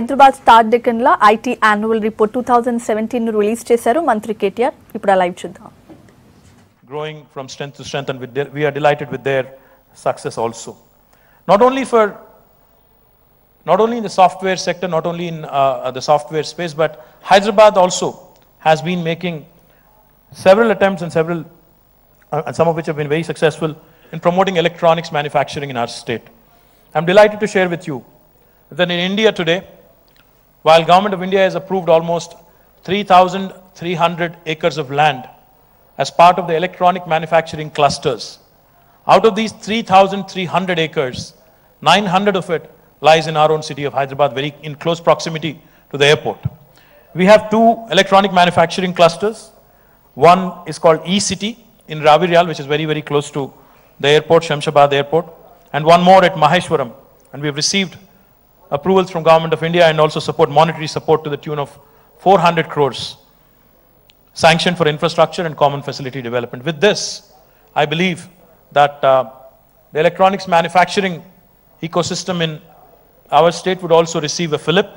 Hyderabad Taj Deccan la IT annual report 2017 release chesaru Mantri KTR. Ippudu live chuddam. Growing from strength to strength, and we are delighted with their success also. Not only in the software sector, not only in the software space, but Hyderabad also has been making several attempts and some of which have been very successful in promoting electronics manufacturing in our state. I'm delighted to share with you that in India today, while Government of India has approved almost 3,300 acres of land as part of the electronic manufacturing clusters, out of these 3,300 acres, 900 of it lies in our own city of Hyderabad, very in close proximity to the airport. We have two electronic manufacturing clusters. One is called E-City in Raviriyal, which is very, very close to the airport, Shamshabad airport, and one more at Maheshwaram. And we have received approvals from Government of India and also monetary support to the tune of 400 crores sanctioned for infrastructure and common facility development. With this, I believe that the electronics manufacturing ecosystem in our state would also receive a fillip,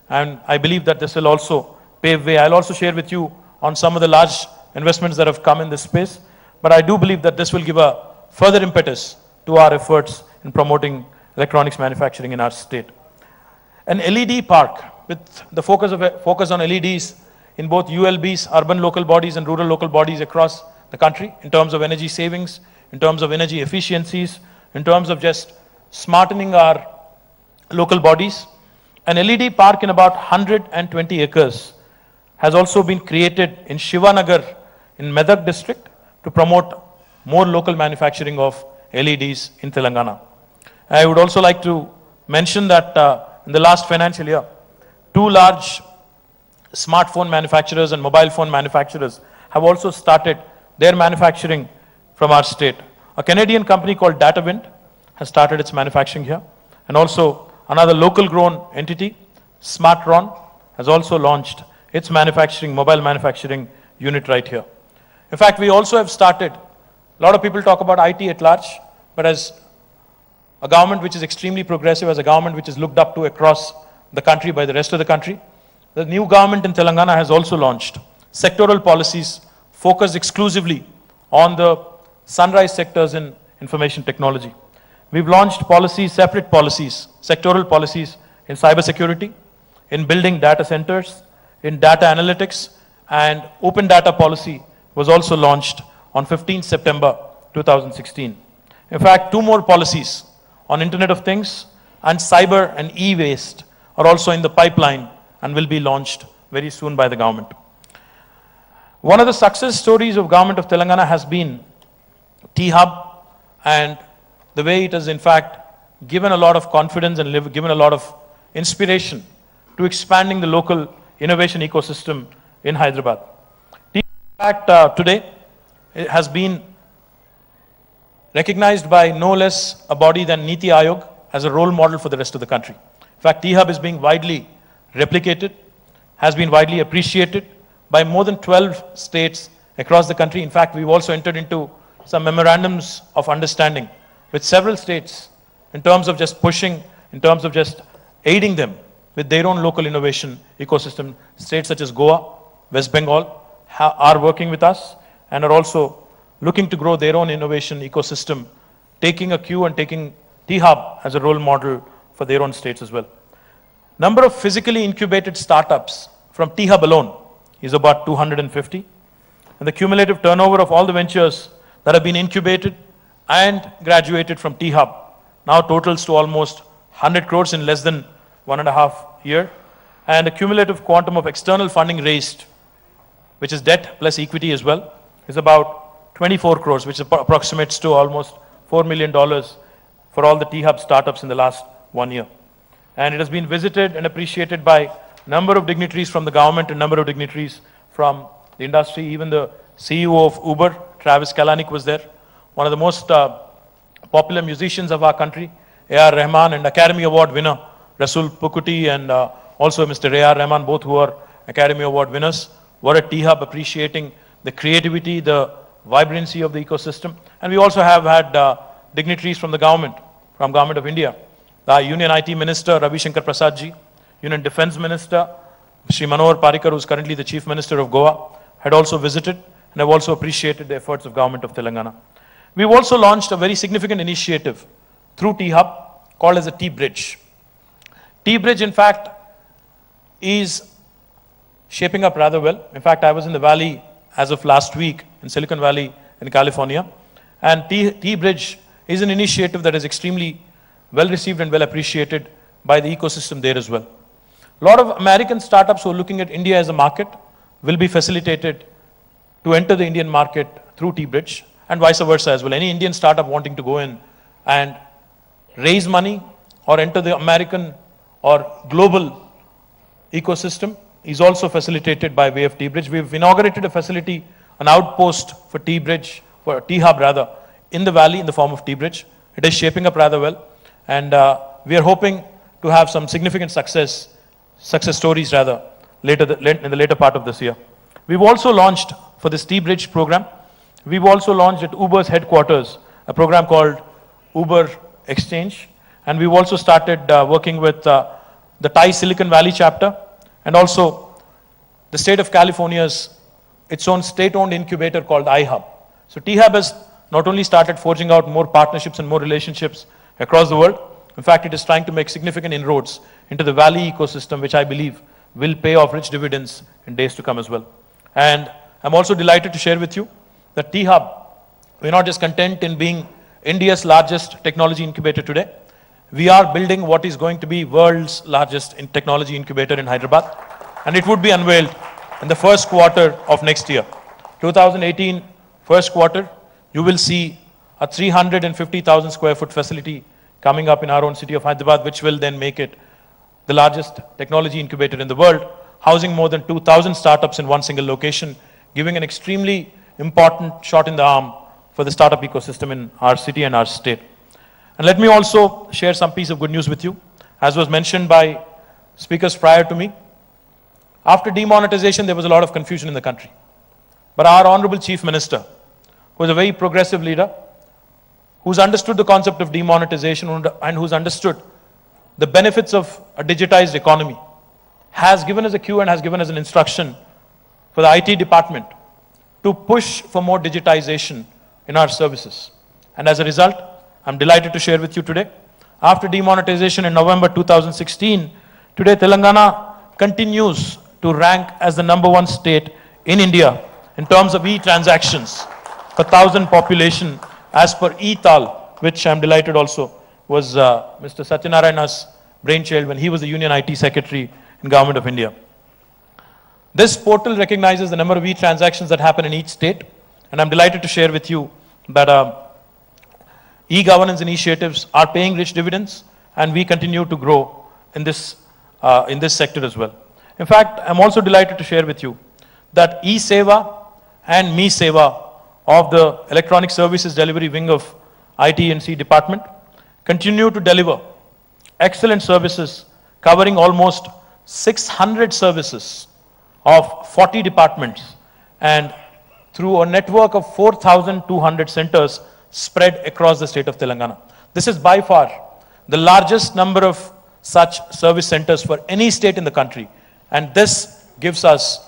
and I believe that this will also pave way. I'll also share with you on some of the large investments that have come in this space, but I do believe that this will give a further impetus to our efforts in promoting electronics manufacturing in our state. An LED park with the focus on LEDs in both ULBs, urban local bodies and rural local bodies across the country in terms of energy savings, in terms of energy efficiencies, in terms of just smartening our local bodies. An LED park in about 120 acres has also been created in Shivanagar in Medak district to promote more local manufacturing of LEDs in Telangana. I would also like to mention that in the last financial year, two large smartphone manufacturers and mobile phone manufacturers have also started their manufacturing from our state. A Canadian company called DataWind has started its manufacturing here, and also another local grown entity, Smartron, has also launched its mobile manufacturing unit right here. In fact, we also have started, a lot of people talk about IT at large, but as a government which is extremely progressive, as a government which is looked up to across the country by the rest of the country, the new government in Telangana has also launched sectoral policies focused exclusively on the sunrise sectors in information technology. We've launched separate policies, sectoral policies in cybersecurity, in building data centers, in data analytics, and open data policy was also launched on 15th September 2016. In fact, two more policies on Internet of Things and cyber and e-waste are also in the pipeline and will be launched very soon by the government. One of the success stories of government of Telangana has been T-Hub, and the way it has in fact given a lot of confidence and given a lot of inspiration to expanding the local innovation ecosystem in Hyderabad. T-Hub, in fact, today it has been recognized by no less a body than Niti Aayog as a role model for the rest of the country. In fact, T-Hub is being widely replicated, has been widely appreciated by more than 12 states across the country. In fact, we've also entered into some memorandums of understanding with several states in terms of just pushing, in terms of just aiding them with their own local innovation ecosystem. States such as Goa, West Bengal are working with us and are also looking to grow their own innovation ecosystem, taking a cue and taking T-Hub as a role model for their own states as well. Number of physically incubated startups from T-Hub alone is about 250. And the cumulative turnover of all the ventures that have been incubated and graduated from T-Hub now totals to almost 100 crores in less than 1.5 years. And the cumulative quantum of external funding raised, which is debt plus equity as well, is about 24 crores, which approximates to almost $4 million for all the T-Hub startups in the last 1 year. And it has been visited and appreciated by a number of dignitaries from the government and a number of dignitaries from the industry. Even the CEO of Uber, Travis Kalanick, was there. One of the most popular musicians of our country, A.R. Rahman, and Academy Award winner, Rasul Pukuti, and also Mr. A.R. Rahman, both who are Academy Award winners, were at T-Hub appreciating the creativity, the vibrancy of the ecosystem. And we also have had dignitaries from the government of India. The Union IT Minister Ravi Shankar Prasad ji, Union Defence Minister, Sri Manohar Parrikar, who is currently the Chief Minister of Goa, had also visited, and have also appreciated the efforts of Government of Telangana. We've also launched a very significant initiative through T-Hub called as a T-Bridge. T-Bridge, in fact, is shaping up rather well. In fact, I was in the Valley as of last week, in Silicon Valley in California, and T-Bridge is an initiative that is extremely well received and well appreciated by the ecosystem there as well. A lot of American startups who are looking at India as a market will be facilitated to enter the Indian market through T-Bridge, and vice versa as well. Any Indian startup wanting to go in and raise money or enter the American or global ecosystem is also facilitated by way of T-Bridge. We've inaugurated a facility, an outpost for T-Bridge, for T-Hub rather, in the Valley in the form of T-Bridge. It is shaping up rather well, and we are hoping to have some significant success stories rather, in the later part of this year. We've also launched, for this T-Bridge program, we've also launched at Uber's headquarters a program called Uber Exchange, and we've also started working with the Thai Silicon Valley chapter, and also the state of California's its own state-owned incubator called iHub. So T-Hub has not only started forging out more partnerships and more relationships across the world, in fact, it is trying to make significant inroads into the Valley ecosystem, which I believe will pay off rich dividends in days to come as well. And I'm also delighted to share with you that T-Hub, we're not just content in being India's largest technology incubator today. We are building what is going to be world's largest technology incubator in Hyderabad, and it would be unveiled in the first quarter of next year. 2018, first quarter, you will see a 350,000 square foot facility coming up in our own city of Hyderabad, which will then make it the largest technology incubator in the world, housing more than 2,000 startups in one single location, giving an extremely important shot in the arm for the startup ecosystem in our city and our state. And let me also share some piece of good news with you. As was mentioned by speakers prior to me, after demonetization, there was a lot of confusion in the country. But our Honorable Chief Minister, who is a very progressive leader, who's understood the concept of demonetization and who's understood the benefits of a digitized economy, has given us a cue and has given us an instruction for the IT department to push for more digitization in our services. And as a result, I'm delighted to share with you today, after demonetization in November 2016, today Telangana continues to rank as the #1 state in India in terms of e-transactions per 1,000 population as per e-Tal, which I'm delighted also was Mr. Satyanarayana's brainchild when he was the Union IT Secretary in Government of India. This portal recognizes the number of e-transactions that happen in each state, and I'm delighted to share with you that e-governance initiatives are paying rich dividends, and we continue to grow in this sector as well. In fact, I'm also delighted to share with you that e-Seva and me-Seva of the Electronic Services Delivery Wing of IT&C Department continue to deliver excellent services covering almost 600 services of 40 departments and through a network of 4,200 centers spread across the state of Telangana. This is by far the largest number of such service centers for any state in the country, and this gives us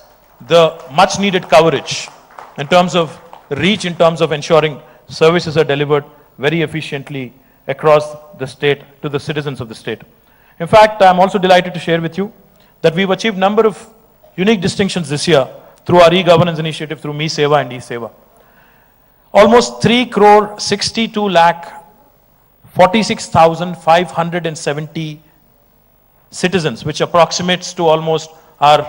the much needed coverage in terms of reach, in terms of ensuring services are delivered very efficiently across the state to the citizens of the state. In fact, I'm also delighted to share with you that we've achieved a number of unique distinctions this year through our e-governance initiative through Me Seva and e-Seva. Almost 3,62,46,570 citizens, which approximates to almost our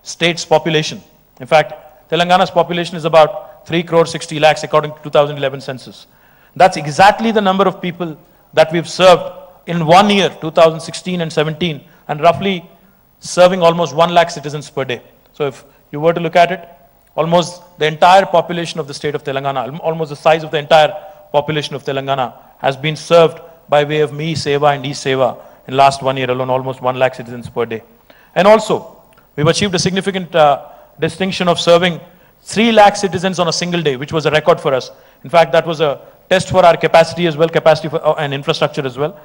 state's population. In fact, Telangana's population is about 3,60,00,000 according to 2011 census. That's exactly the number of people that we've served in 1 year, 2016 and 17, and roughly serving almost 1,00,000 citizens per day. So if you were to look at it, almost the entire population of the state of Telangana, almost the size of the entire population of Telangana has been served by way of Me Seva and e-Seva in last 1 year alone, almost 1,00,000 citizens per day. And also, we've achieved a significant distinction of serving 3,00,000 citizens on a single day, which was a record for us. In fact, that was a test for our capacity as well, capacity for, and infrastructure as well.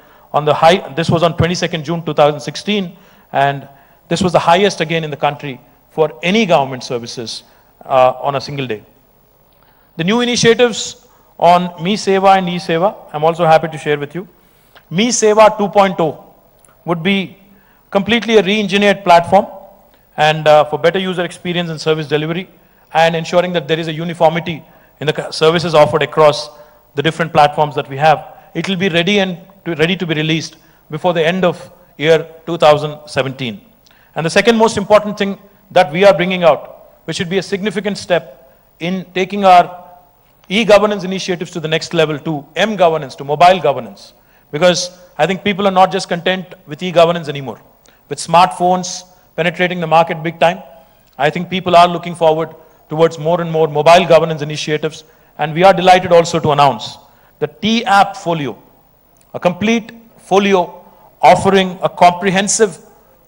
This was on 22nd June 2016, And this was the highest again in the country for any government services on a single day. The new initiatives on Me Seva and E-Seva, I'm also happy to share with you. Me Seva 2.0 would be completely a re-engineered platform and for better user experience and service delivery and ensuring that there is a uniformity in the services offered across the different platforms that we have. It will be ready to be released before the end of year 2017. And the second most important thing that we are bringing out, which should be a significant step in taking our e-governance initiatives to the next level, to M-governance, to mobile governance. Because I think people are not just content with e-governance anymore. With smartphones penetrating the market big time, I think people are looking forward towards more and more mobile governance initiatives. And we are delighted also to announce the T-App Folio, a complete folio offering a comprehensive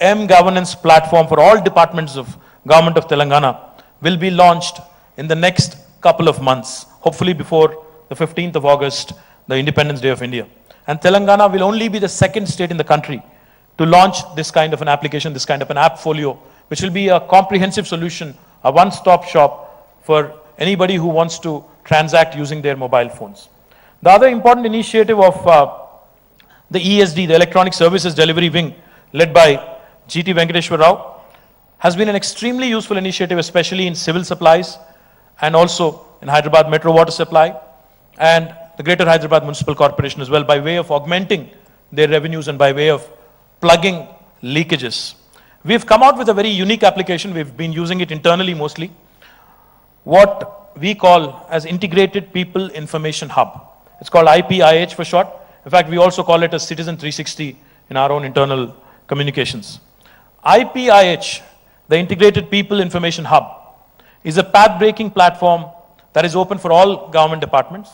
M-governance platform for all departments of Government of Telangana, will be launched in the next couple of months, hopefully before the 15th of August, the Independence Day of India. And Telangana will only be the second state in the country to launch this kind of an application, this kind of an app folio, which will be a comprehensive solution, a one-stop shop for anybody who wants to transact using their mobile phones. The other important initiative of the ESD, the Electronic Services Delivery Wing, led by GT Venkateshwar Rao, has been an extremely useful initiative, especially in civil supplies and also in Hyderabad Metro Water Supply and the Greater Hyderabad Municipal Corporation as well, by way of augmenting their revenues and by way of plugging leakages. We've come out with a very unique application. We've been using it internally mostly, what we call as Integrated People Information Hub. It's called IPIH for short. In fact, we also call it a Citizen 360 in our own internal communications. IPIH, the Integrated People Information Hub, is a path-breaking platform that is open for all government departments,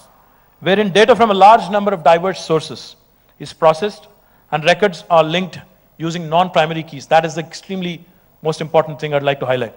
wherein data from a large number of diverse sources is processed and records are linked using non-primary keys. That is the extremely most important thing I'd like to highlight.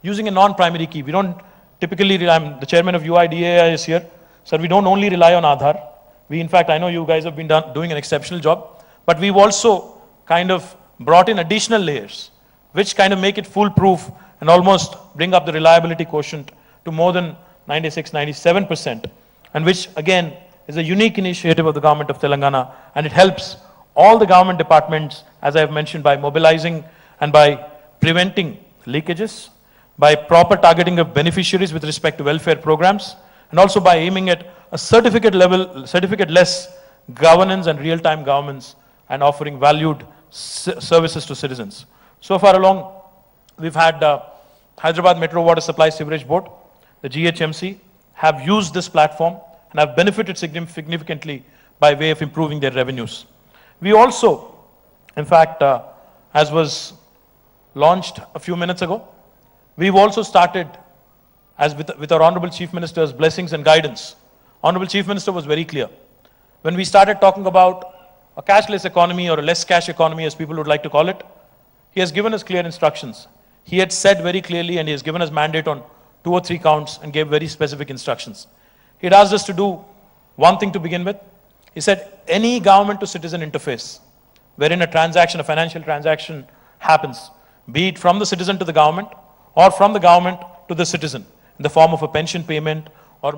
Using a non-primary key, we don't typically rely, the chairman of UIDAI is here, so we don't only rely on Aadhaar. We, in fact, I know you guys have been doing an exceptional job, but we've also kind of brought in additional layers, which kind of make it foolproof and almost bring up the reliability quotient to more than 96, 97%, and which again is a unique initiative of the government of Telangana, and it helps all the government departments, as I have mentioned, by mobilizing and by preventing leakages, by proper targeting of beneficiaries with respect to welfare programs, and also by aiming at a certificate-less governance and real-time governance and offering valued services to citizens. So far along, we've had Hyderabad Metro Water Supply Sewerage Board, the GHMC, have used this platform and have benefited significantly by way of improving their revenues. We also, in fact, as was launched a few minutes ago, we've also started, as with our Honorable Chief Minister's blessings and guidance. Honorable Chief Minister was very clear. When we started talking about a cashless economy or a less cash economy, as people would like to call it, he has given us clear instructions. He had said very clearly, and he has given us mandate on 2 or 3 counts and gave very specific instructions. He had asked us to do one thing to begin with. He said any government to citizen interface wherein a transaction, a financial transaction happens, be it from the citizen to the government or from the government to the citizen in the form of a pension payment or